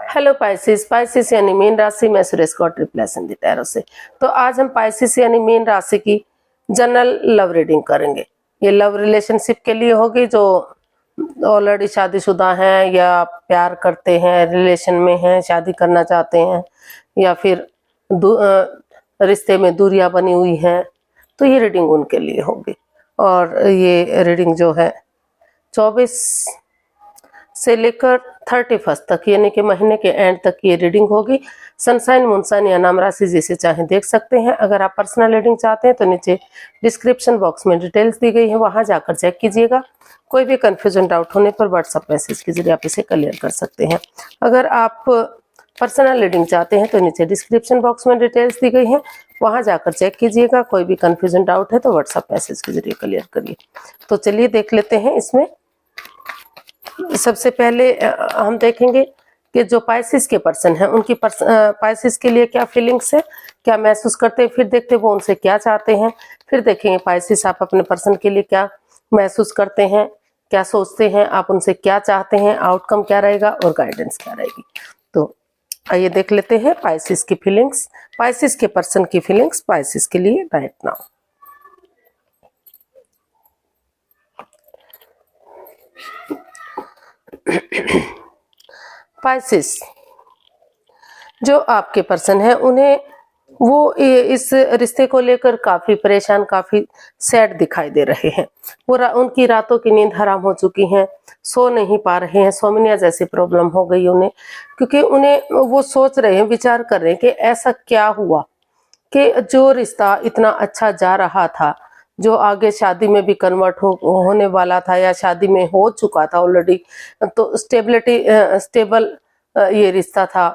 Hello Pisces. Pisces यानी mean राशि में Suresh got replace in the tarot से। तो आज हम पाइसिस यानी मीन राशि की जनरल लव रीडिंग करेंगे। ये लव रिलेशनशिप के लिए होगी जो ऑलरेडी शादीशुदा हैं या प्यार करते हैं, रिलेशन में हैं, शादी करना चाहते हैं या फिर रिश्ते में दूरियां बनी हुई हैं, तो ये रीडिंग उनके लिए होगी। और ये रीडिंग जो है 24 से लेकर 31 तक यानी कि महीने के एंड तक ये रीडिंग होगी। सनसाइन, मूनसाइन या नाम राशि जिसे चाहे देख सकते हैं। अगर आप पर्सनल रीडिंग चाहते हैं तो नीचे डिस्क्रिप्शन बॉक्स में डिटेल्स दी गई है, वहां जाकर चेक कीजिएगा। कोई भी कंफ्यूजन, डाउट होने पर व्हाट्सएप मैसेज के जरिए आप इसे क्लियर कर सकते हैं। अगर आप पर्सनल रीडिंग चाहते हैं तो नीचे डिस्क्रिप्शन बॉक्स में डिटेल्स दी गई है, वहां जाकर चेक कीजिएगा। कोई भी कंफ्यूजन, डाउट है तो व्हाट्सएप मैसेज के जरिए क्लियर करिए। तो चलिए देख लेते हैं। इसमें सबसे पहले हम देखेंगे कि जो पाइसिस के पर्सन हैं उनकी पाइसिस के लिए क्या फीलिंग्स है, क्या महसूस करते हैं। फिर देखते हैं वो उनसे क्या चाहते हैं। फिर देखेंगे पाइसिस आप अपने पर्सन के लिए क्या महसूस करते हैं, क्या सोचते हैं, आप उनसे क्या चाहते हैं, आउटकम क्या रहेगा और गाइडेंस क्या रहेगी। तो आइए देख लेते हैं पाइसिस की फीलिंग्स, पाइसिस के पर्सन की फीलिंग्स पाइसिस के लिए राइट नाउ। पाइसिस जो आपके पर्सन है उन्हें वो इस रिश्ते को लेकर काफी परेशान, काफी सैड दिखाई दे रहे हैं। वो उनकी रातों की नींद हराम हो चुकी है, सो नहीं पा रहे हैं, सोमनिया जैसी प्रॉब्लम हो गई उन्हें, क्योंकि उन्हें वो सोच रहे हैं, विचार कर रहे हैं कि ऐसा क्या हुआ कि जो रिश्ता इतना अच्छा जा रहा था, जो आगे शादी में भी कन्वर्ट होने वाला था या शादी में हो चुका था ऑलरेडी, तो स्टेबल ये रिश्ता था,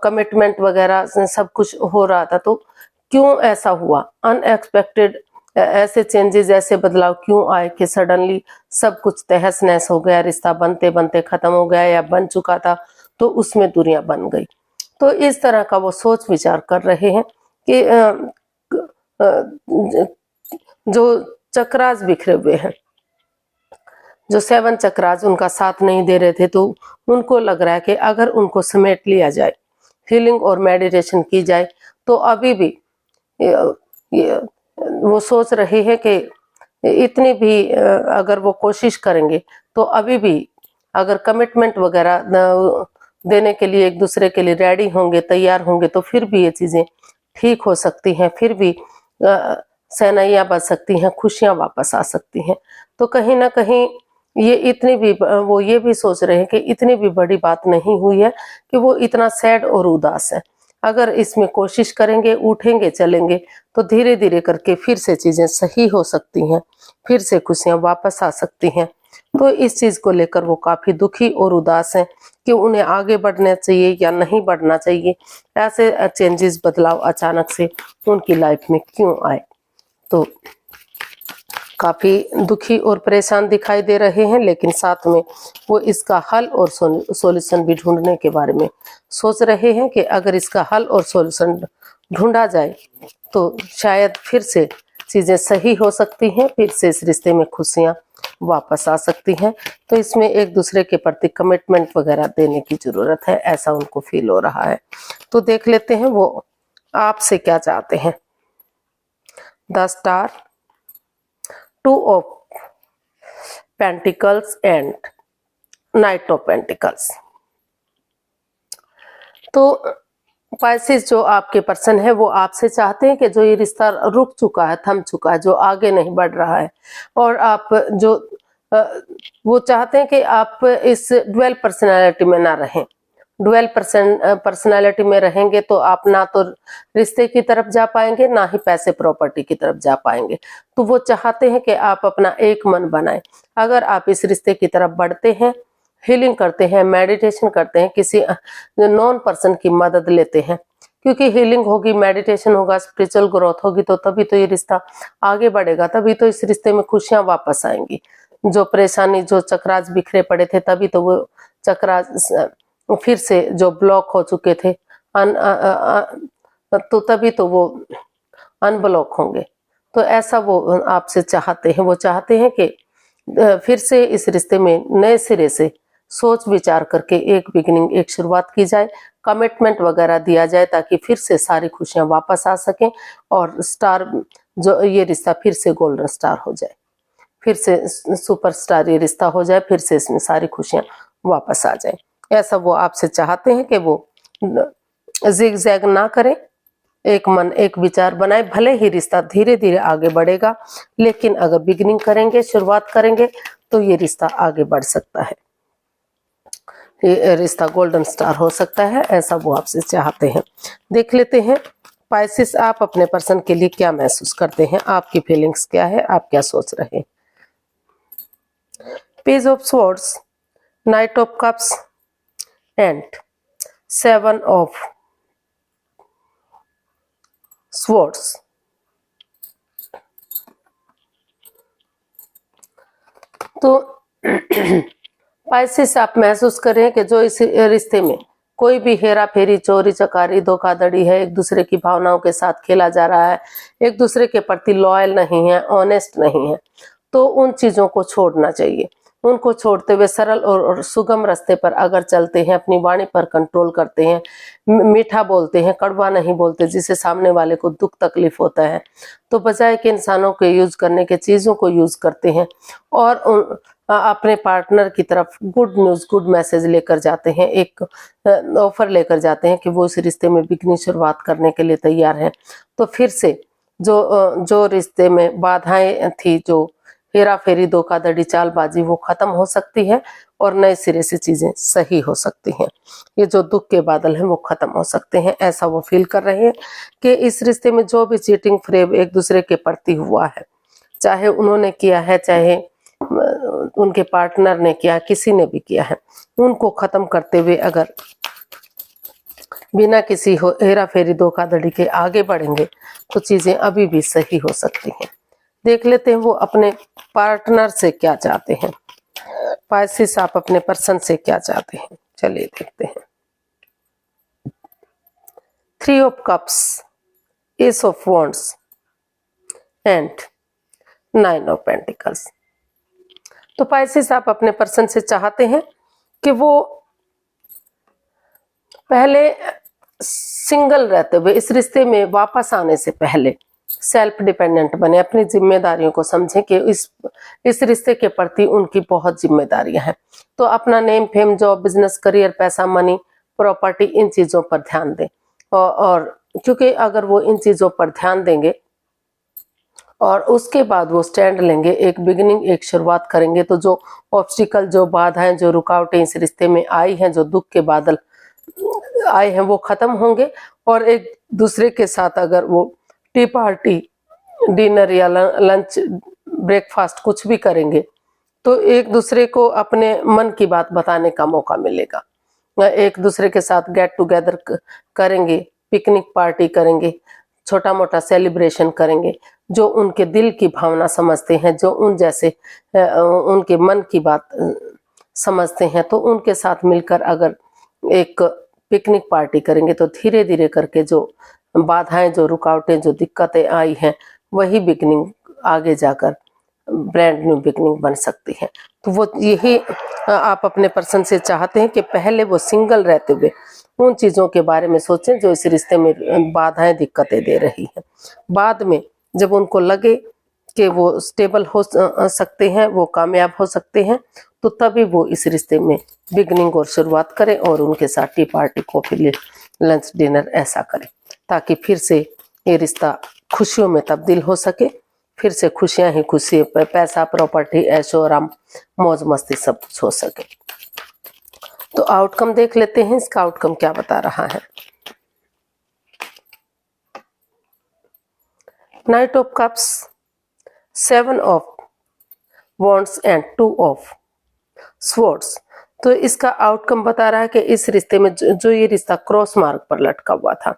कमिटमेंट वगैरह सब कुछ हो रहा था, तो क्यों ऐसा हुआ? अनएक्सपेक्टेड ऐसे चेंजेस, ऐसे बदलाव क्यों आए कि सडनली सब कुछ तहस नहस हो गया, रिश्ता बनते बनते खत्म हो गया या बन चुका था तो उसमें दूरियां बन गई। तो इस तरह का वो सोच विचार कर रहे हैं कि जो चक्रास बिखरे हुए हैं, जो 7 चक्रास उनका साथ नहीं दे रहे थे, तो उनको लग रहा है कि अगर उनको समेट लिया जाए, हीलिंग और मेडिटेशन की जाए, तो अभी भी वो सोच रहे हैं कि इतनी भी अगर वो कोशिश करेंगे तो अभी भी अगर कमिटमेंट वगैरह देने के लिए एक दूसरे के लिए रेडी होंगे, तैयार होंगे, तो फिर भी ये चीजें ठीक हो सकती हैं, फिर भी सहनाइयां बच सकती हैं, खुशियां वापस आ सकती हैं। तो कहीं ना कहीं ये इतनी भी वो ये भी सोच रहे हैं कि इतनी भी बड़ी बात नहीं हुई है कि वो इतना सैड और उदास है। अगर इसमें कोशिश करेंगे, उठेंगे, चलेंगे, तो धीरे धीरे करके फिर से चीजें सही हो सकती हैं, फिर से खुशियां वापस आ सकती हैं। तो इस चीज को लेकर वो काफी दुखी और उदास हैं कि उन्हें आगे बढ़ना चाहिए या नहीं बढ़ना चाहिए, ऐसे चेंजेस, बदलाव अचानक से उनकी लाइफ में क्यों आए। तो काफी दुखी और परेशान दिखाई दे रहे हैं, लेकिन साथ में वो इसका हल और सॉल्यूशन भी ढूंढने के बारे में सोच रहे हैं कि अगर इसका हल और सॉल्यूशन ढूंढा जाए तो शायद फिर से चीजें सही हो सकती हैं, फिर से इस रिश्ते में खुशियां वापस आ सकती हैं। तो इसमें एक दूसरे के प्रति कमिटमेंट वगैरह देने की जरूरत है, ऐसा उनको फील हो रहा है। तो देख लेते हैं वो आपसे क्या चाहते हैं। The star, 2 of pentacles and night of pentacles. तो पाइसिस जो आपके पर्सन है वो आपसे चाहते हैं कि जो ये रिश्ता रुक चुका है, थम चुका है, जो आगे नहीं बढ़ रहा है, और आप जो वो चाहते हैं कि आप इस ड्वेल पर्सनालिटी में ना रहें। ड्वेल पर्सनालिटी में रहेंगे तो आप ना तो रिश्ते की तरफ जा पाएंगे, ना ही पैसे प्रॉपर्टी की तरफ जा पाएंगे। तो वो चाहते हैं कि आप अपना एक मन बनाएं। अगर आप इस रिश्ते की तरफ बढ़ते हैं, हीलिंग करते हैं, मेडिटेशन करते हैं, किसी नॉन पर्सन की मदद लेते हैं, क्योंकि हीलिंग होगी, मेडिटेशन होगा, स्पिरिचुअल ग्रोथ होगी, तो तभी तो ये रिश्ता आगे बढ़ेगा, तभी तो इस रिश्ते में खुशियां वापस आएंगी। जो परेशानी, जो चक्रास बिखरे पड़े थे, तभी तो वो चक्रास फिर से जो ब्लॉक हो चुके थे तो तभी तो वो अनब्लॉक होंगे। तो ऐसा वो आपसे चाहते हैं। वो चाहते हैं कि फिर से इस रिश्ते में नए सिरे से सोच विचार करके एक बिगिनिंग, एक शुरुआत की जाए, कमिटमेंट वगैरह दिया जाए ताकि फिर से सारी खुशियां वापस आ सकें और स्टार जो ये रिश्ता फिर से गोल्डन स्टार हो जाए, फिर से सुपरस्टार ये रिश्ता हो जाए, फिर से इसमें सारी खुशियां वापस आ जाए। ऐसा वो आपसे चाहते हैं कि वो जिग जैग ना करें, एक मन एक विचार बनाए। भले ही रिश्ता धीरे धीरे आगे बढ़ेगा, लेकिन अगर बिगिनिंग करेंगे, शुरुआत करेंगे, तो ये रिश्ता आगे बढ़ सकता है, ये रिश्ता गोल्डन स्टार हो सकता है, ऐसा वो आपसे चाहते हैं। देख लेते हैं पाइसेस, आप अपने पर्सन के लिए क्या महसूस करते हैं, आपकी फीलिंग्स क्या है, आप क्या सोच रहे हैं। Page of swords, night of cups and 7 of swords. तो पाइसेस, आप महसूस करें कि जो इस रिश्ते में कोई भी हेरा फेरी, चोरी चकारी, धोखाधड़ी है, एक दूसरे की भावनाओं के साथ खेला जा रहा है, एक दूसरे के प्रति लॉयल नहीं है, ऑनेस्ट नहीं है, तो उन चीजों को छोड़ना चाहिए। उनको छोड़ते हुए सरल और सुगम रास्ते पर अगर चलते हैं, अपनी वाणी पर कंट्रोल करते हैं, मीठा बोलते हैं, कड़वा नहीं बोलते जिससे सामने वाले को दुख तकलीफ होता है, तो बजाय कि इंसानों के यूज करने के चीजों को यूज करते हैं और अपने पार्टनर की तरफ गुड न्यूज, गुड मैसेज लेकर जाते हैं, एक ऑफर लेकर जाते हैं कि वो इस रिश्ते में बिगनी शुरुआत करने के लिए तैयार हैं, तो फिर से जो रिश्ते में बाधाएं थी, जो हेरा फेरी, धोखाधड़ी, चालबाजी, वो खत्म हो सकती है और नए सिरे से चीजें सही हो सकती हैं। ये जो दुख के बादल हैं वो खत्म हो सकते हैं, ऐसा वो फील कर रहे हैं कि इस रिश्ते में जो भी चीटिंग फ्रेब एक दूसरे के प्रति हुआ है, चाहे उन्होंने किया है, चाहे उनके पार्टनर ने किया, किसी ने भी किया है, उनको खत्म करते हुए अगर बिना किसी हेरा फेरी, धोखाधड़ी के आगे बढ़ेंगे तो चीजें अभी भी सही हो सकती हैं। देख लेते हैं वो अपने पार्टनर से क्या चाहते हैं। पाइसेस, आप अपने पर्सन से क्या चाहते हैं, चलिए देखते हैं। 3 of cups, S of wands and 9 of pentacles. तो पाइसेस, आप अपने पर्सन से चाहते हैं कि वो पहले सिंगल रहते हुए इस रिश्ते में वापस आने से पहले सेल्फ डिपेंडेंट बने, अपनी जिम्मेदारियों को समझें कि इस रिश्ते के प्रति उनकी बहुत जिम्मेदारियां हैं, तो अपना name, fame, job, business, career, पैसा, मनी, प्रॉपर्टी, इन चीजों पर ध्यान दें। और क्योंकि अगर वो इन चीजों पर ध्यान देंगे और उसके बाद वो स्टैंड लेंगे, एक बिगिनिंग, एक शुरुआत करेंगे, तो जो ऑब्स्टिकल, जो बाधाएं, जो रुकावटें इस रिश्ते में आई हैं, जो दुख के बादल आए हैं, वो खत्म होंगे और एक दूसरे के साथ अगर वो टी पार्टी, डिनर या लंच, ब्रेकफास्ट कुछ भी करेंगे, तो एक दूसरे को अपने मन की बात बताने का मौका मिलेगा। एक दूसरे के साथ गेट टुगेदर करेंगे, पिकनिक पार्टी करेंगे, छोटा मोटा सेलिब्रेशन करेंगे, जो उनके दिल की भावना समझते हैं, जो उन जैसे उनके मन की बात समझते हैं, तो उनके साथ मिलकर अगर एक पिकनिक पार्टी करेंगे तो धीरे धीरे करके जो बाधाएं, जो रुकावटें, जो दिक्कतें आई हैं, वही बिगनिंग आगे जाकर ब्रांड न्यू बिगनिंग बन सकती है। तो वो यही आप अपने पर्सन से चाहते हैं कि पहले वो सिंगल रहते हुए उन चीजों के बारे में सोचें जो इस रिश्ते में बाधाएं, दिक्कतें दे रही हैं। बाद में जब उनको लगे कि वो स्टेबल हो सकते हैं, वो कामयाब हो सकते हैं, तो तभी वो इस रिश्ते में बिगनिंग और शुरुआत करें और उनके साथ T party, coffee, lunch, dinner ऐसा करें, ताकि फिर से ये रिश्ता खुशियों में तब्दील हो सके, फिर से खुशियां ही खुशी, पैसा, प्रॉपर्टी, ऐशो आराम, मौज मस्ती सब कुछ हो सके। तो आउटकम देख लेते हैं, इसका आउटकम क्या बता रहा है। Night of cups, 7 of wands and 2 of swords. तो इसका आउटकम बता रहा है कि इस रिश्ते में जो ये रिश्ता क्रॉस मार्ग पर लटका हुआ था,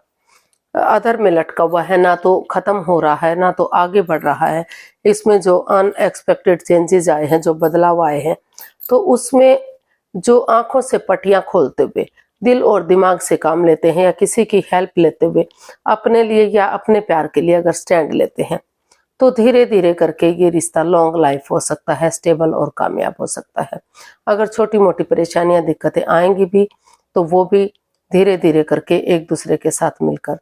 अधर में लटका हुआ है, ना तो खत्म हो रहा है ना तो आगे बढ़ रहा है, इसमें जो अनएक्सपेक्टेड चेंजेस आए हैं, जो बदलाव आए हैं, तो उसमें जो आंखों से पटियां खोलते हुए दिल और दिमाग से काम लेते हैं या किसी की हेल्प लेते हुए अपने लिए या अपने प्यार के लिए अगर स्टैंड लेते हैं, तो धीरे धीरे करके ये रिश्ता लॉन्ग लाइफ हो सकता है, स्टेबल और कामयाब हो सकता है। अगर छोटी मोटी परेशानियां दिक्कतें आएंगी भी तो वो भी धीरे धीरे करके एक दूसरे के साथ मिलकर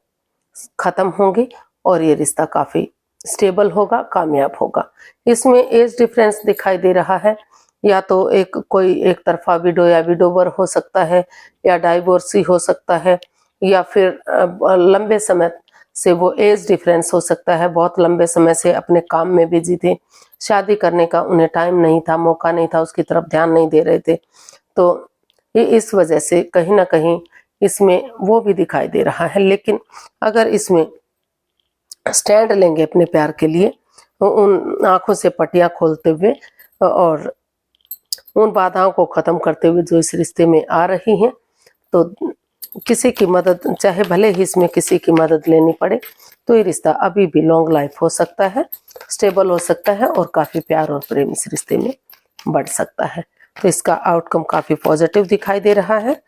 खत्म होंगी और ये रिश्ता काफी स्टेबल होगा, कामयाब होगा। इसमें एज डिफरेंस दिखाई दे रहा है, या तो कोई एक तरफा विडो या विडोवर हो सकता है, या डाइवोर्सी हो सकता है, या फिर लंबे समय से वो एज डिफरेंस हो सकता है, बहुत लंबे समय से अपने काम में बिजी थे, शादी करने का उन्हें टाइम नहीं था, मौका नहीं था, उसकी तरफ ध्यान नहीं दे रहे थे। तो ये इस वजह से कहीं ना कहीं इसमें वो भी दिखाई दे रहा है। लेकिन अगर इसमें स्टैंड लेंगे अपने प्यार के लिए, उन आंखों से पटियां खोलते हुए और उन बाधाओं को खत्म करते हुए जो इस रिश्ते में आ रही हैं, तो किसी की मदद, चाहे भले ही इसमें किसी की मदद लेनी पड़े, तो ये रिश्ता अभी भी लॉन्ग लाइफ हो सकता है, स्टेबल हो सकता है और काफी प्यार और प्रेम इस रिश्ते में बढ़ सकता है। तो इसका आउटकम काफी पॉजिटिव दिखाई दे रहा है।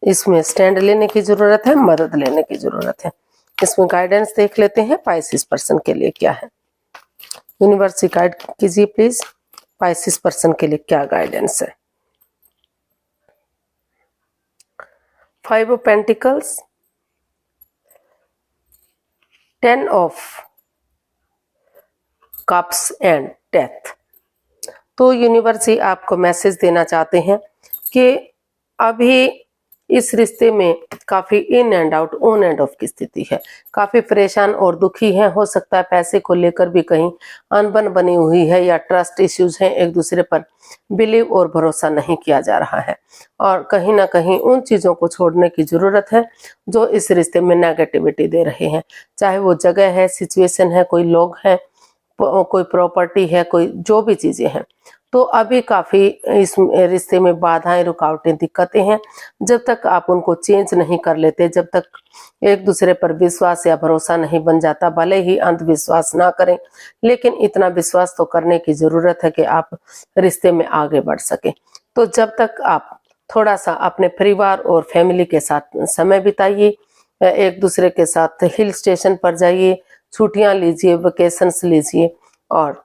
इसमें स्टैंड लेने की जरूरत है, मदद लेने की जरूरत है। इसमें गाइडेंस देख लेते हैं पाइसिस पर्सन के लिए क्या है। यूनिवर्स गाइड कीजिए प्लीज, पाइसिस पर्सन के लिए क्या गाइडेंस है। 5 of pentacles, 10 of cups and death. तो यूनिवर्स ही आपको मैसेज देना चाहते हैं कि अभी इस रिश्ते में काफी in and out, on end of की स्थिति है, काफी परेशान और दुखी हैं। हो सकता है पैसे को लेकर भी कहीं अनबन बनी हुई है, या ट्रस्ट इश्यूज हैं, एक दूसरे पर बिलीव और भरोसा नहीं किया जा रहा है, और कहीं ना कहीं उन चीजों को छोड़ने की जरूरत है जो इस रिश्ते में नेगेटिविटी दे रहे हैं। चाहे वो जगह है, सिचुएशन है, कोई लोग हैं, कोई प्रॉपर्टी है, कोई जो भी चीजें हैं। तो अभी काफी इस रिश्ते में बाधाएं, रुकावटें, दिक्कतें हैं। जब तक आप उनको चेंज नहीं कर लेते, जब तक एक दूसरे पर विश्वास या भरोसा नहीं बन जाता, भले ही अंधविश्वास ना करें, लेकिन इतना विश्वास तो करने की जरूरत है कि आप रिश्ते में आगे बढ़ सके। तो जब तक आप थोड़ा सा अपने परिवार और फैमिली के साथ समय बिताइए, एक दूसरे के साथ हिल स्टेशन पर जाइए, छुट्टियां लीजिए, वेकेशंस लीजिए और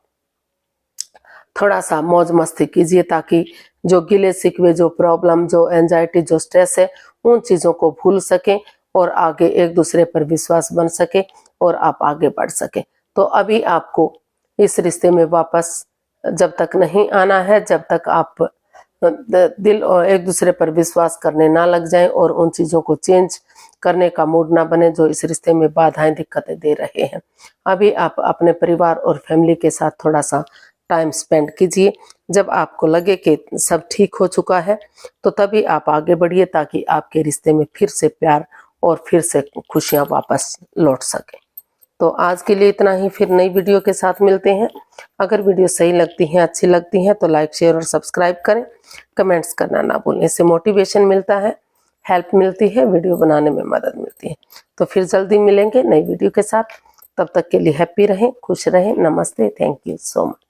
थोड़ा सा मौज मस्ती कीजिए, ताकि जो गिले शिकवे, जो प्रॉब्लम, जो एंजाइटी, जो स्ट्रेस है, उन चीजों को भूल सकें और आगे एक दूसरे पर विश्वास बन सके और आप आगे बढ़ सके। तो अभी आपको इस रिश्ते में वापस जब तक नहीं आना है, जब तक आप दिल और एक दूसरे पर विश्वास करने ना लग जाएं और उन चीजों को चेंज करने का मूड ना बने जो इस रिश्ते में बाधाएं, दिक्कतें दे रहे हैं। अभी आप अपने परिवार और फैमिली के साथ थोड़ा सा टाइम स्पेंड कीजिए। जब आपको लगे कि सब ठीक हो चुका है, तो तभी आप आगे बढ़िए, ताकि आपके रिश्ते में फिर से प्यार और फिर से खुशियां वापस लौट सके। तो आज के लिए इतना ही, फिर नई वीडियो के साथ मिलते हैं। अगर वीडियो सही लगती है, अच्छी लगती है, तो लाइक, शेयर और सब्सक्राइब करें। कमेंट्स करना ना भूलें, इससे मोटिवेशन मिलता है, हेल्प मिलती है, वीडियो बनाने में मदद मिलती है। तो फिर जल्दी मिलेंगे नई वीडियो के साथ। तब तक के लिए हैप्पी रहें, खुश रहें। नमस्ते, थैंक यू सो मच।